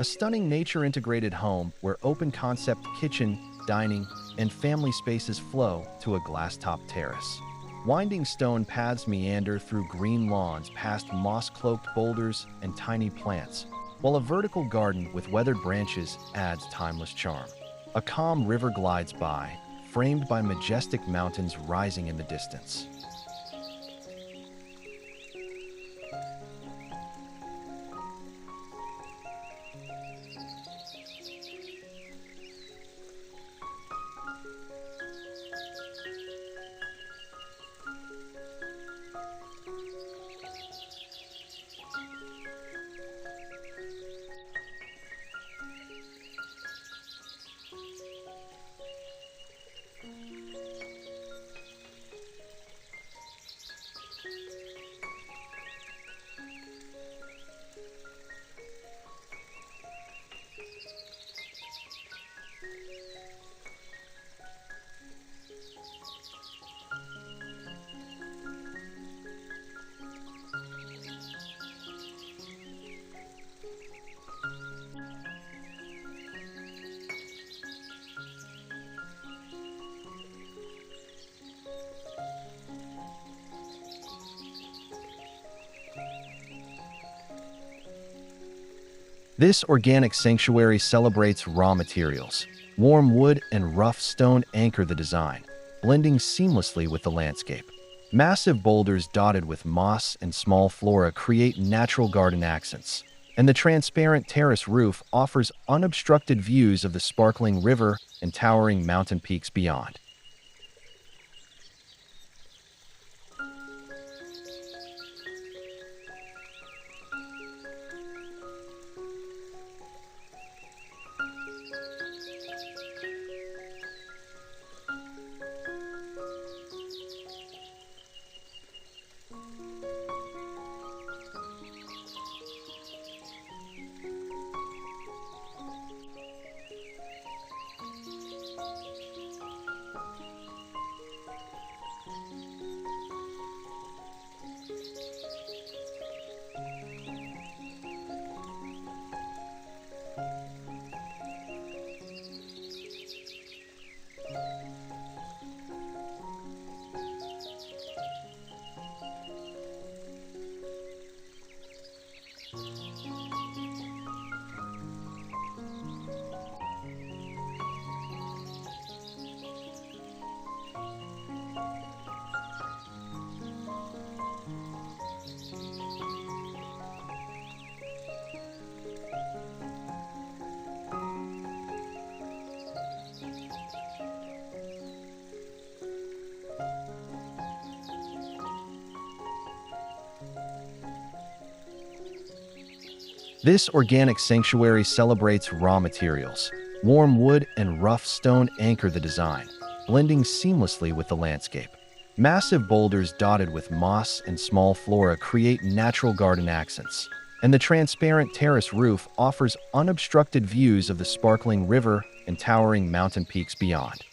a stunning nature-integrated home where open-concept kitchen, dining, and family spaces flow to a glass-top terrace. Winding stone paths meander through green lawns past moss-cloaked boulders and tiny plants, while a vertical garden with weathered branches adds timeless charm. A calm river glides by, framed by majestic mountains rising in the distance. This organic sanctuary celebrates raw materials. Warm wood and rough stone anchor the design, blending seamlessly with the landscape. Massive boulders dotted with moss and small flora create natural garden accents, and the transparent terrace roof offers unobstructed views of the sparkling river and towering mountain peaks beyond. This organic sanctuary celebrates raw materials. Warm wood and rough stone anchor the design, blending seamlessly with the landscape. Massive boulders dotted with moss and small flora create natural garden accents, and the transparent terrace roof offers unobstructed views of the sparkling river and towering mountain peaks beyond.